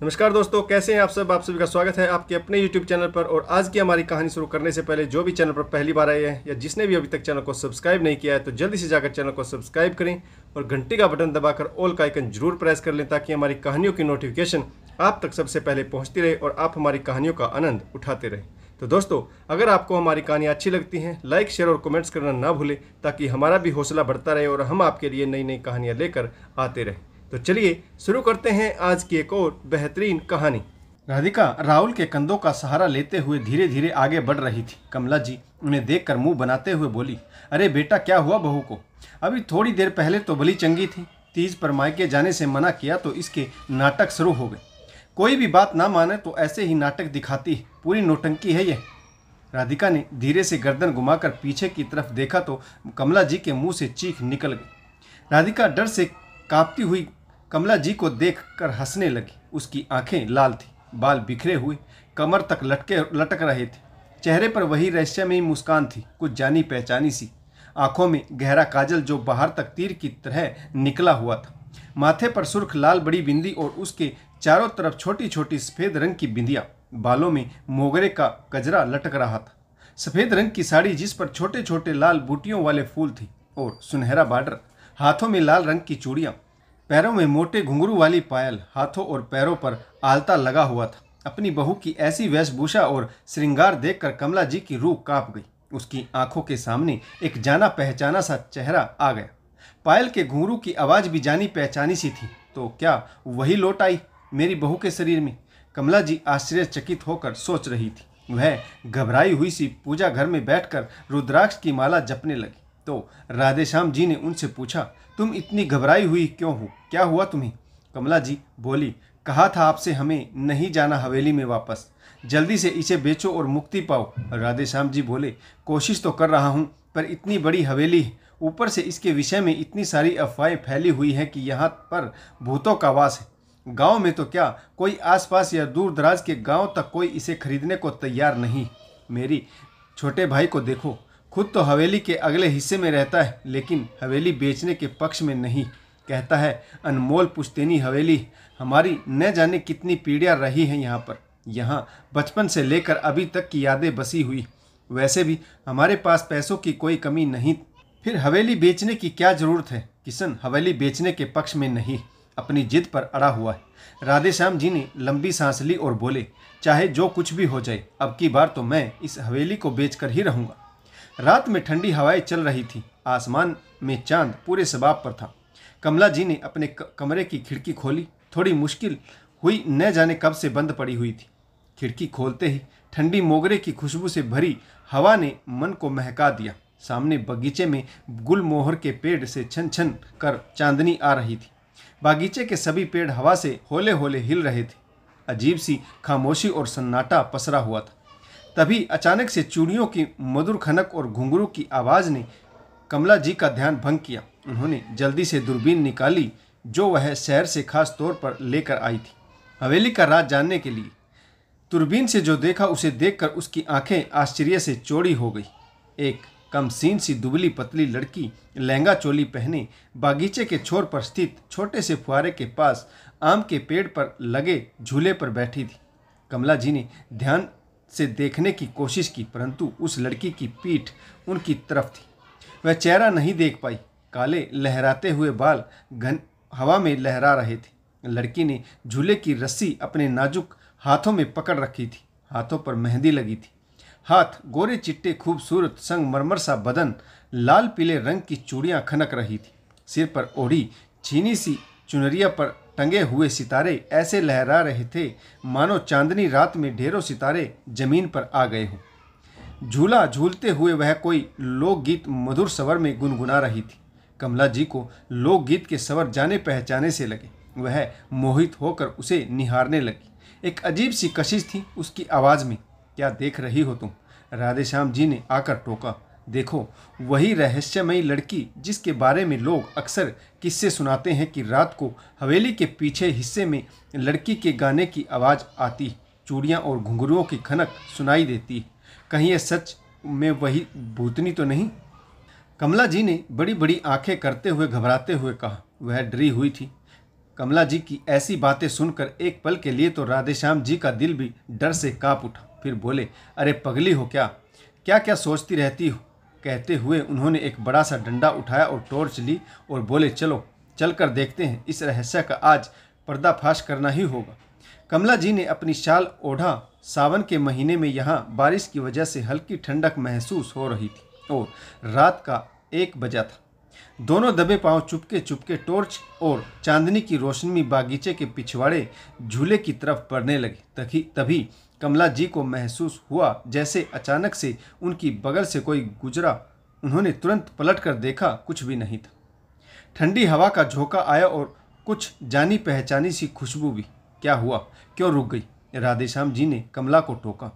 नमस्कार दोस्तों, कैसे हैं आप सब। आप सभी का स्वागत है आपके अपने YouTube चैनल पर। और आज की हमारी कहानी शुरू करने से पहले जो भी चैनल पर पहली बार आए हैं या जिसने भी अभी तक चैनल को सब्सक्राइब नहीं किया है तो जल्दी से जाकर चैनल को सब्सक्राइब करें और घंटी का बटन दबाकर ऑल का आइकन जरूर प्रेस कर लें ताकि हमारी कहानियों की नोटिफिकेशन आप तक सबसे पहले पहुँचती रहे और आप हमारी कहानियों का आनंद उठाते रहें। तो दोस्तों, अगर आपको हमारी कहानियाँ अच्छी लगती हैं, लाइक शेयर और कमेंट्स करना ना भूलें ताकि हमारा भी हौसला बढ़ता रहे और हम आपके लिए नई नई कहानियाँ लेकर आते रहें। तो चलिए शुरू करते हैं आज की एक और बेहतरीन कहानी। राधिका राहुल के कंधों का सहारा लेते हुए धीरे धीरे आगे बढ़ रही थी। कमला जी उन्हें देखकर मुंह बनाते हुए बोली, अरे बेटा, क्या हुआ बहू को? अभी थोड़ी देर पहले तो भली चंगी थी, तीज पर मायके जाने से मना किया तो इसके नाटक शुरू हो गए। कोई भी बात ना माने तो ऐसे ही नाटक दिखाती है, पूरी नौटंकी है यह। राधिका ने धीरे से गर्दन घुमाकर पीछे की तरफ देखा तो कमला जी के मुंह से चीख निकल गई। राधिका डर से कांपती हुई कमला जी को देखकर हंसने लगी। उसकी आंखें लाल थी, बाल बिखरे हुए कमर तक लटक रहे थे। चेहरे पर वही रहस्यमयी मुस्कान थी, कुछ जानी पहचानी सी। आंखों में गहरा काजल जो बाहर तक तीर की तरह निकला हुआ था। माथे पर सुर्ख लाल बड़ी बिंदी और उसके चारों तरफ छोटी छोटी सफ़ेद रंग की बिंदियाँ। बालों में मोगरे का गजरा लटक रहा था। सफ़ेद रंग की साड़ी जिस पर छोटे छोटे लाल बूटियों वाले फूल थी और सुनहरा बॉर्डर। हाथों में लाल रंग की चूड़ियाँ, पैरों में मोटे घुंघरू वाली पायल, हाथों और पैरों पर आलता लगा हुआ था। अपनी बहू की ऐसी वेशभूषा और श्रृंगार देखकर कमला जी की रूह कांप गई। उसकी आंखों के सामने एक जाना पहचाना सा चेहरा आ गया। पायल के घुंघरू की आवाज़ भी जानी पहचानी सी थी। तो क्या वही लौट आई मेरी बहू के शरीर में? कमला जी आश्चर्यचकित होकर सोच रही थी। वह घबराई हुई सी पूजा घर में बैठकर रुद्राक्ष की माला जपने लगी। तो राधेश्याम जी ने उनसे पूछा, तुम इतनी घबराई हुई क्यों हो? क्या हुआ तुम्हें? कमला जी बोली, कहा था आपसे हमें नहीं जाना हवेली में वापस। जल्दी से इसे बेचो और मुक्ति पाओ। राधेश्याम जी बोले, कोशिश तो कर रहा हूँ, पर इतनी बड़ी हवेली है, ऊपर से इसके विषय में इतनी सारी अफवाहें फैली हुई हैं कि यहाँ पर भूतों का वास है। गांव में तो क्या, कोई आसपास या दूर दराज के गांव तक कोई इसे खरीदने को तैयार नहीं। मेरी छोटे भाई को देखो, खुद तो हवेली के अगले हिस्से में रहता है, लेकिन हवेली बेचने के पक्ष में नहीं। कहता है अनमोल पुश्तैनी हवेली, हमारी न जाने कितनी पीढ़ियाँ रही हैं यहाँ पर। यहाँ बचपन से लेकर अभी तक की यादें बसी हुई। वैसे भी हमारे पास पैसों की कोई कमी नहीं, फिर हवेली बेचने की क्या ज़रूरत है? किशन हवेली बेचने के पक्ष में नहीं, अपनी जिद पर अड़ा हुआ है। राधेश्याम जी ने लंबी सांस ली और बोले, चाहे जो कुछ भी हो जाए, अब की बार तो मैं इस हवेली को बेचकर ही रहूँगा। रात में ठंडी हवाएं चल रही थी। आसमान में चांद पूरे शबाब पर था। कमला जी ने अपने कमरे की खिड़की खोली। थोड़ी मुश्किल हुई, न जाने कब से बंद पड़ी हुई थी। खिड़की खोलते ही ठंडी मोगरे की खुशबू से भरी हवा ने मन को महका दिया। सामने बगीचे में गुलमोहर के पेड़ से छन छन कर चांदनी आ रही थी। बागीचे के सभी पेड़ हवा से होले होले हिल रहे थे। अजीब सी खामोशी और सन्नाटा पसरा हुआ था। तभी अचानक से चूड़ियों की मधुर खनक और घुंघरू की आवाज़ ने कमला जी का ध्यान भंग किया। उन्होंने जल्दी से दूरबीन निकाली जो वह शहर से खास तौर पर लेकर आई थी, हवेली का राज जानने के लिए। दूरबीन से जो देखा उसे देखकर उसकी आंखें आश्चर्य से चौड़ी हो गई। एक कमसीन सी दुबली पतली लड़की लहंगा चोली पहने बागीचे के छोर पर स्थित छोटे से फुहारे के पास आम के पेड़ पर लगे झूले पर बैठी थी। कमला जी ने ध्यान से देखने की कोशिश की, परंतु उस लड़की की पीठ उनकी तरफ थी। वह चेहरा नहीं देख पाई। काले लहराते हुए बाल घन हवा में लहरा रहे थे। लड़की ने झूले की रस्सी अपने नाजुक हाथों में पकड़ रखी थी। हाथों पर मेहंदी लगी थी। हाथ गोरे चिट्टे खूबसूरत संगमरमर सा बदन, लाल पीले रंग की चूड़ियाँ खनक रही थी। सिर पर ओढ़ी छीनी सी चुनरिया पर टंगे हुए सितारे ऐसे लहरा रहे थे मानो चांदनी रात में ढेरों सितारे जमीन पर आ गए हों। झूला झूलते हुए वह कोई लोकगीत मधुर स्वर में गुनगुना रही थी। कमला जी को लोकगीत के स्वर जाने पहचाने से लगे। वह मोहित होकर उसे निहारने लगी। एक अजीब सी कशिश थी उसकी आवाज़ में। क्या देख रही हो तुम? राधेश्याम जी ने आकर टोका। देखो, वही रहस्यमयी लड़की जिसके बारे में लोग अक्सर किस्से सुनाते हैं कि रात को हवेली के पीछे हिस्से में लड़की के गाने की आवाज़ आती, चूड़ियाँ और घुंघरुओं की खनक सुनाई देती। कहीं ये सच में वही भूतनी तो नहीं? कमला जी ने बड़ी बड़ी आंखें करते हुए घबराते हुए कहा। वह डरी हुई थी। कमला जी की ऐसी बातें सुनकर एक पल के लिए तो राधेश्याम जी का दिल भी डर से कांप उठा। फिर बोले, अरे पगली हो क्या, क्या क्या सोचती रहती हो। कहते हुए उन्होंने एक बड़ा सा डंडा उठाया और टॉर्च ली और बोले, चलो चल कर देखते हैं, इस रहस्य का आज पर्दाफाश करना ही होगा। कमला जी ने अपनी शाल ओढ़ा। सावन के महीने में यहाँ बारिश की वजह से हल्की ठंडक महसूस हो रही थी और रात का 1 बजा था। दोनों दबे पांव चुपके चुपके टॉर्च और चांदनी की रोशनी में बागीचे के पिछवाड़े झूले की तरफ बढ़ने लगे। तभी कमला जी को महसूस हुआ जैसे अचानक से उनकी बगल से कोई गुजरा। उन्होंने तुरंत पलटकर देखा, कुछ भी नहीं था। ठंडी हवा का झोंका आया और कुछ जानी पहचानी सी खुशबू भी। क्या हुआ, क्यों रुक गई? राधेश्याम जी ने कमला को टोका।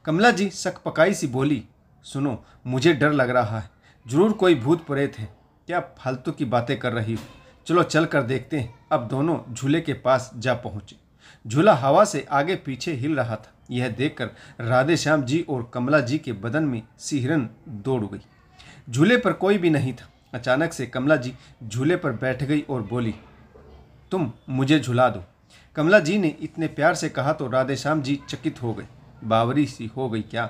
कमला जी सकपकाई सी बोली, सुनो, मुझे डर लग रहा है, जरूर कोई भूत प्रेत है। क्या फालतू की बातें कर रही हो, चलो चल कर देखते हैं। अब दोनों झूले के पास जा पहुंचे। झूला हवा से आगे पीछे हिल रहा था। यह देखकर राधेश्याम जी और कमला जी के बदन में सिहरन दौड़ गई। झूले पर कोई भी नहीं था। अचानक से कमला जी झूले पर बैठ गई और बोली, तुम मुझे झुला दो। कमला जी ने इतने प्यार से कहा तो राधेश्याम जी चकित हो गए। बावरी सी हो गई क्या,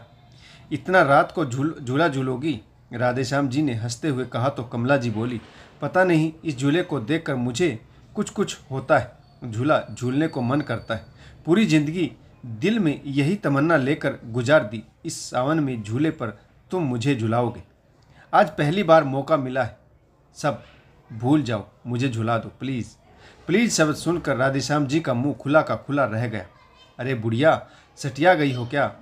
इतना रात को झूला झूलोगी? राधेश्याम जी ने हंसते हुए कहा तो कमला जी बोली, पता नहीं, इस झूले को देखकर मुझे कुछ होता है। झूला झूलने को मन करता है। पूरी जिंदगी दिल में यही तमन्ना लेकर गुजार दी। इस सावन में झूले पर तुम मुझे झुलाओगे। आज पहली बार मौका मिला है। सब भूल जाओ, मुझे झुला दो प्लीज़। प्लीज़ शब्द सुनकर राधेश्याम जी का मुंह खुला का खुला रह गया। अरे बुढ़िया, सटिया गई हो क्या?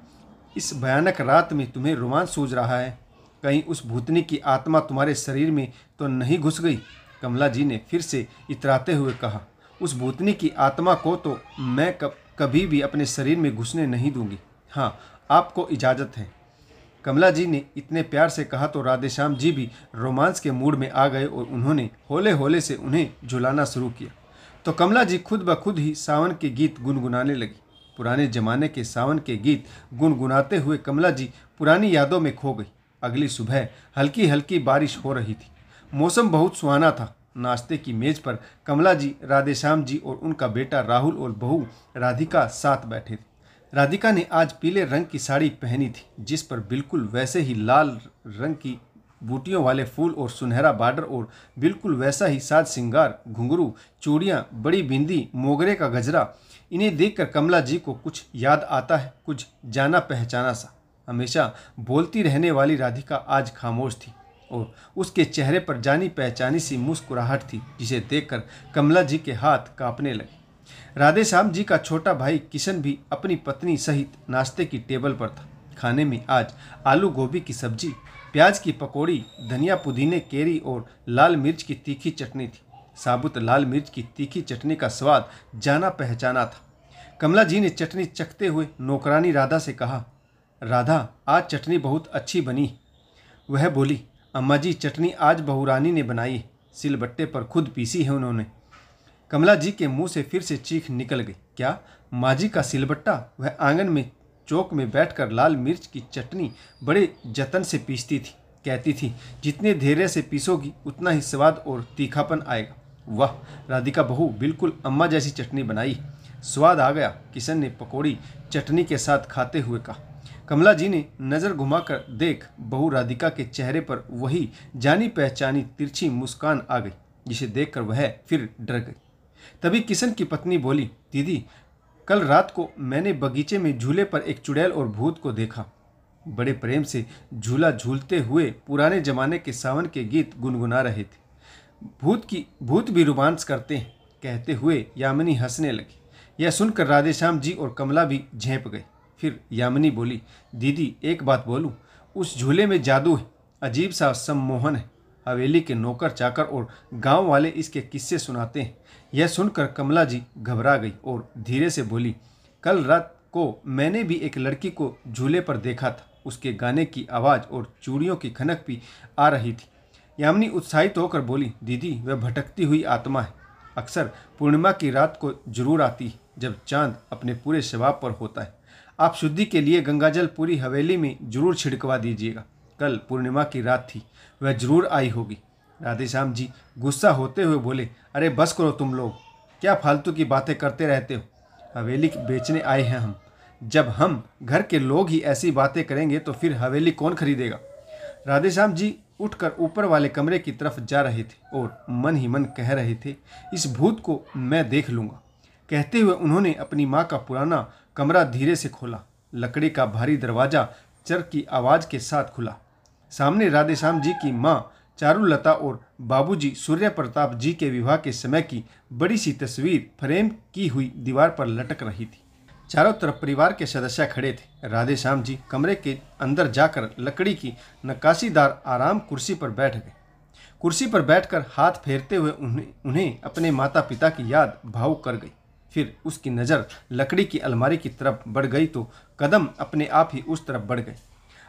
इस भयानक रात में तुम्हें रोमांच सूझ रहा है? कहीं उस भूतनी की आत्मा तुम्हारे शरीर में तो नहीं घुस गई? कमला जी ने फिर से इतराते हुए कहा, उस भूतनी की आत्मा को तो मैं कभी भी अपने शरीर में घुसने नहीं दूंगी। हाँ, आपको इजाज़त है। कमला जी ने इतने प्यार से कहा तो राधेश्याम जी भी रोमांस के मूड में आ गए और उन्होंने होले होले से उन्हें झुलाना शुरू किया। तो कमला जी खुद ब खुद ही सावन के गीत गुनगुनाने लगी। पुराने जमाने के सावन के गीत गुनगुनाते हुए कमला जी पुरानी यादों में खो गई। अगली सुबह हल्की हल्की बारिश हो रही थी। मौसम बहुत सुहाना था। नाश्ते की मेज पर कमला जी, राधेश्याम जी और उनका बेटा राहुल और बहू राधिका साथ बैठे थे। राधिका ने आज पीले रंग की साड़ी पहनी थी, जिस पर बिल्कुल वैसे ही लाल रंग की बूटियों वाले फूल और सुनहरा बॉर्डर और बिल्कुल वैसा ही साज श्रृंगार, घुंघरू, चूड़ियाँ, बड़ी बिंदी, मोगरे का गजरा। इन्हें देखकर कमला जी को कुछ याद आता है, कुछ जाना पहचाना सा। हमेशा बोलती रहने वाली राधिका आज खामोश थी और उसके चेहरे पर जानी पहचानी सी मुस्कुराहट थी, जिसे देखकर कमला जी के हाथ कांपने लगे। राधेश्याम जी का छोटा भाई किशन भी अपनी पत्नी सहित नाश्ते की टेबल पर था। खाने में आज आलू गोभी की सब्जी, प्याज की पकौड़ी, धनिया पुदीने केरी और लाल मिर्च की तीखी चटनी थी। साबुत लाल मिर्च की तीखी चटनी का स्वाद जाना पहचाना था। कमला जी ने चटनी चखते हुए नौकरानी राधा से कहा, राधा, आज चटनी बहुत अच्छी बनी। वह बोली, अम्मा जी, चटनी आज बहुरानी ने बनाई, सिलबट्टे पर खुद पीसी है उन्होंने। कमला जी के मुंह से फिर से चीख निकल गई। क्या, माँ जी का सिलबट्टा? वह आंगन में चौक में बैठकर लाल मिर्च की चटनी बड़े जतन से पीसती थी। कहती थी, जितने धैर्य से पीसोगी उतना ही स्वाद और तीखापन आएगा। वाह, राधिका बहू, बिल्कुल अम्मा जैसी चटनी बनाई, स्वाद आ गया। किशन ने पकौड़ी चटनी के साथ खाते हुए कहा। कमला जी ने नज़र घुमाकर देख बहू राधिका के चेहरे पर वही जानी पहचानी तिरछी मुस्कान आ गई, जिसे देखकर वह फिर डर गई। तभी किशन की पत्नी बोली, दीदी, कल रात को मैंने बगीचे में झूले पर एक चुड़ैल और भूत को देखा। बड़े प्रेम से झूला झूलते हुए पुराने जमाने के सावन के गीत गुनगुना रहे थे। भूत भी रोमांस करते हैं, कहते हुए यामिनी हंसने लगी। यह सुनकर राधेश्याम जी और कमला भी झेंप गए। फिर यामिनी बोली, दीदी, एक बात बोलूं, उस झूले में जादू है, अजीब सा सम्मोहन है। हवेली के नौकर चाकर और गांव वाले इसके किस्से सुनाते हैं। यह सुनकर कमला जी घबरा गई और धीरे से बोली, कल रात को मैंने भी एक लड़की को झूले पर देखा था। उसके गाने की आवाज़ और चूड़ियों की खनक भी आ रही थी। यामिनी उत्साहित होकर बोली, दीदी, वह भटकती हुई आत्मा है। अक्सर पूर्णिमा की रात को जरूर आती है, जब चांद अपने पूरे शबाब पर होता है। आप शुद्धि के लिए गंगाजल पूरी हवेली में जरूर छिड़कवा दीजिएगा। कल पूर्णिमा की रात थी, वह जरूर आई होगी। राधेश्याम जी गुस्सा होते हुए बोले, अरे बस करो तुम लोग, क्या फालतू की बातें करते रहते हो? हवेली बेचने आए हैं हम। जब हम घर के लोग ही ऐसी बातें करेंगे तो फिर हवेली कौन खरीदेगा? राधेश्याम जी उठकर ऊपर वाले कमरे की तरफ जा रहे थे और मन ही मन कह रहे थे, इस भूत को मैं देख लूँगा। कहते हुए उन्होंने अपनी माँ का पुराना कमरा धीरे से खोला। लकड़ी का भारी दरवाज़ा चर की आवाज़ के साथ खुला। सामने राधेश्याम जी की माँ चारुलता और बाबूजी सूर्य प्रताप जी के विवाह के समय की बड़ी सी तस्वीर फ्रेम की हुई दीवार पर लटक रही थी। चारों तरफ परिवार के सदस्य खड़े थे। राधेश्याम जी कमरे के अंदर जाकर लकड़ी की नक्काशीदार आराम कुर्सी पर बैठ गए। कुर्सी पर बैठकर हाथ फेरते हुए उन्हें अपने माता पिता की याद भावुक कर गई। फिर उसकी नज़र लकड़ी की अलमारी की तरफ बढ़ गई तो कदम अपने आप ही उस तरफ बढ़ गए।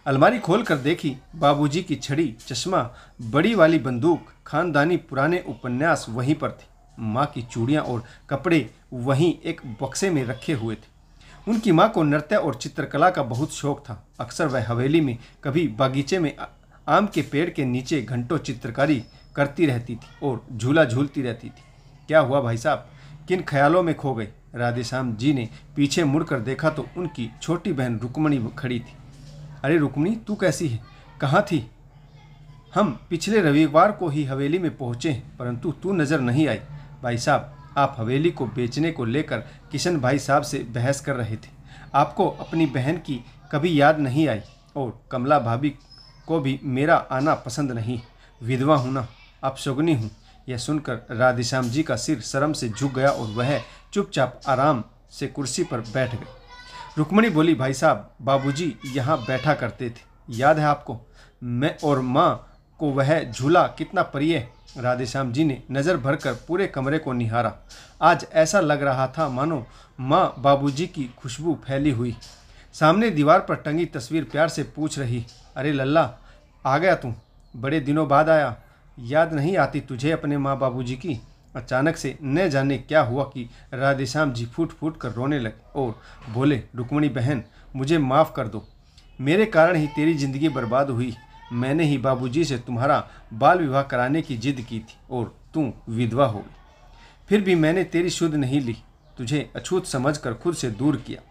अलमारी खोलकर देखी, बाबूजी की छड़ी, चश्मा, बड़ी वाली बंदूक, खानदानी पुराने उपन्यास वहीं पर थे। माँ की चूड़ियाँ और कपड़े वहीं एक बक्से में रखे हुए थे। उनकी माँ को नृत्य और चित्रकला का बहुत शौक था। अक्सर वह हवेली में, कभी बागीचे में आम के पेड़ के नीचे घंटों चित्रकारी करती रहती थी और झूला झूलती रहती थी। क्या हुआ भाई साहब, किन ख्यालों में खो गए? राधेश्याम जी ने पीछे मुड़कर देखा तो उनकी छोटी बहन रुक्मणी खड़ी थी। अरे रुक्मणी, तू कैसी है? कहाँ थी? हम पिछले रविवार को ही हवेली में पहुँचे हैं, परंतु तू नज़र नहीं आई। भाई साहब, आप हवेली को बेचने को लेकर किशन भाई साहब से बहस कर रहे थे। आपको अपनी बहन की कभी याद नहीं आई और कमला भाभी को भी मेरा आना पसंद नहीं। विधवा हूँ ना, अपशगुनी हूँ। यह सुनकर राधेश्याम जी का सिर शर्म से झुक गया और वह चुपचाप आराम से कुर्सी पर बैठ गए। रुक्मणी बोली, भाई साहब, बाबूजी यहाँ बैठा करते थे, याद है आपको? मैं और माँ को वह झूला कितना प्रिय है। राधेश्याम जी ने नज़र भरकर पूरे कमरे को निहारा। आज ऐसा लग रहा था मानो माँ बाबूजी की खुशबू फैली हुई। सामने दीवार पर टंगी तस्वीर प्यार से पूछ रही, अरे लल्ला, आ गया तू? बड़े दिनों बाद आया। याद नहीं आती तुझे अपने माँ बाबूजी की? अचानक से न जाने क्या हुआ कि राधेश्याम जी फूट फूट कर रोने लगे और बोले, रुक्मणी बहन, मुझे माफ़ कर दो। मेरे कारण ही तेरी ज़िंदगी बर्बाद हुई। मैंने ही बाबूजी से तुम्हारा बाल विवाह कराने की जिद की थी और तू विधवा हो गई। फिर भी मैंने तेरी शुद्ध नहीं ली, तुझे अछूत समझकर खुद से दूर किया।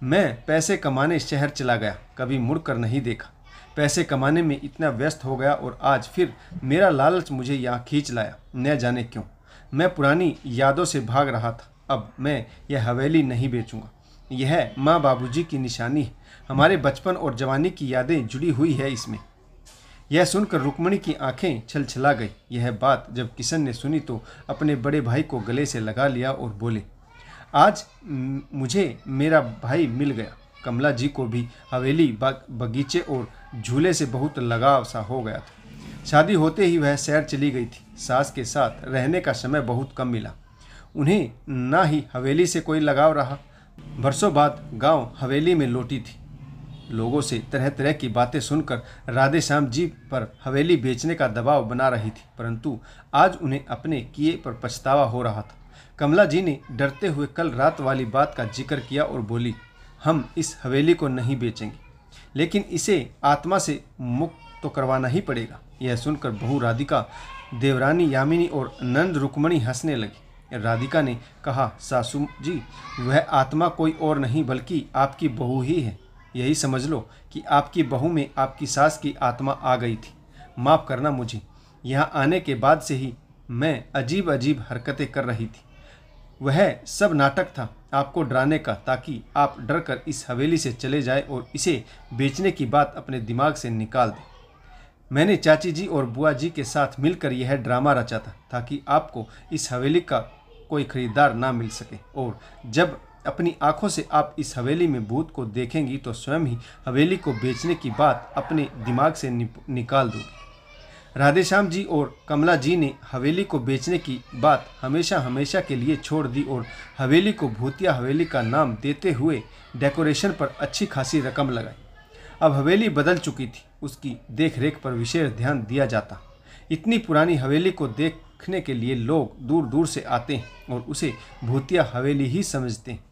मैं पैसे कमाने शहर चला गया, कभी मुड़कर नहीं देखा। पैसे कमाने में इतना व्यस्त हो गया और आज फिर मेरा लालच मुझे यहाँ खींच लाया, न जाने क्यों। मैं पुरानी यादों से भाग रहा था। अब मैं यह हवेली नहीं बेचूंगा। यह माँ बाबूजी की निशानी है। हमारे बचपन और जवानी की यादें जुड़ी हुई है इसमें। यह सुनकर रुक्मणी की आंखें छलछला गई। यह बात जब किशन ने सुनी तो अपने बड़े भाई को गले से लगा लिया और बोले, आज मुझे मेरा भाई मिल गया। कमला जी को भी हवेली, बगीचे और झूले से बहुत लगाव सा हो गया था। शादी होते ही वह शहर चली गई थी। सास के साथ रहने का समय बहुत कम मिला। उन्हें ना ही हवेली से कोई लगाव रहा। बरसों बाद गांव हवेली में लौटी थी। लोगों से तरह तरह की बातें सुनकर राधेश्याम जी पर हवेली बेचने का दबाव बना रही थी, परंतु आज उन्हें अपने किए पर पछतावा हो रहा था। कमला जी ने डरते हुए कल रात वाली बात का जिक्र किया और बोली, हम इस हवेली को नहीं बेचेंगे, लेकिन इसे आत्मा से मुक्त तो करवाना ही पड़ेगा। यह सुनकर बहू राधिका, देवरानी यामिनी और नंद रुक्मणी हंसने लगी। राधिका ने कहा, सासू जी, वह आत्मा कोई और नहीं बल्कि आपकी बहू ही है। यही समझ लो कि आपकी बहू में आपकी सास की आत्मा आ गई थी। माफ़ करना मुझे। यहाँ आने के बाद से ही मैं अजीब अजीब हरकतें कर रही थी। वह सब नाटक था आपको डराने का, ताकि आप डर कर इस हवेली से चले जाए और इसे बेचने की बात अपने दिमाग से निकाल दें। मैंने चाची जी और बुआ जी के साथ मिलकर यह ड्रामा रचा था, ताकि आपको इस हवेली का कोई खरीदार ना मिल सके, और जब अपनी आंखों से आप इस हवेली में भूत को देखेंगी तो स्वयं ही हवेली को बेचने की बात अपने दिमाग से निकाल दोगी। राधेश्याम जी और कमला जी ने हवेली को बेचने की बात हमेशा हमेशा के लिए छोड़ दी और हवेली को भूतिया हवेली का नाम देते हुए डेकोरेशन पर अच्छी खासी रकम लगाई। अब हवेली बदल चुकी थी, उसकी देख रेख पर विशेष ध्यान दिया जाता। इतनी पुरानी हवेली को देखने के लिए लोग दूर दूर से आते हैं और उसे भूतिया हवेली ही समझते हैं।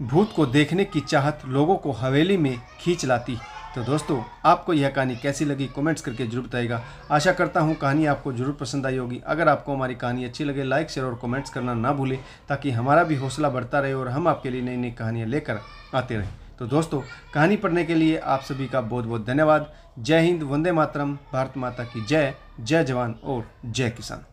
भूत को देखने की चाहत लोगों को हवेली में खींच लाती। तो दोस्तों, आपको यह कहानी कैसी लगी कमेंट्स करके जरूर बताइएगा। आशा करता हूँ कहानी आपको जरूर पसंद आई होगी। अगर आपको हमारी कहानी अच्छी लगे लाइक शेयर और कमेंट्स करना ना भूलें, ताकि हमारा भी हौसला बढ़ता रहे और हम आपके लिए नई नई कहानियाँ लेकर आते रहें। तो दोस्तों, कहानी पढ़ने के लिए आप सभी का बहुत बहुत धन्यवाद। जय हिंद, वंदे मातरम, भारत माता की जय, जय जवान और जय किसान।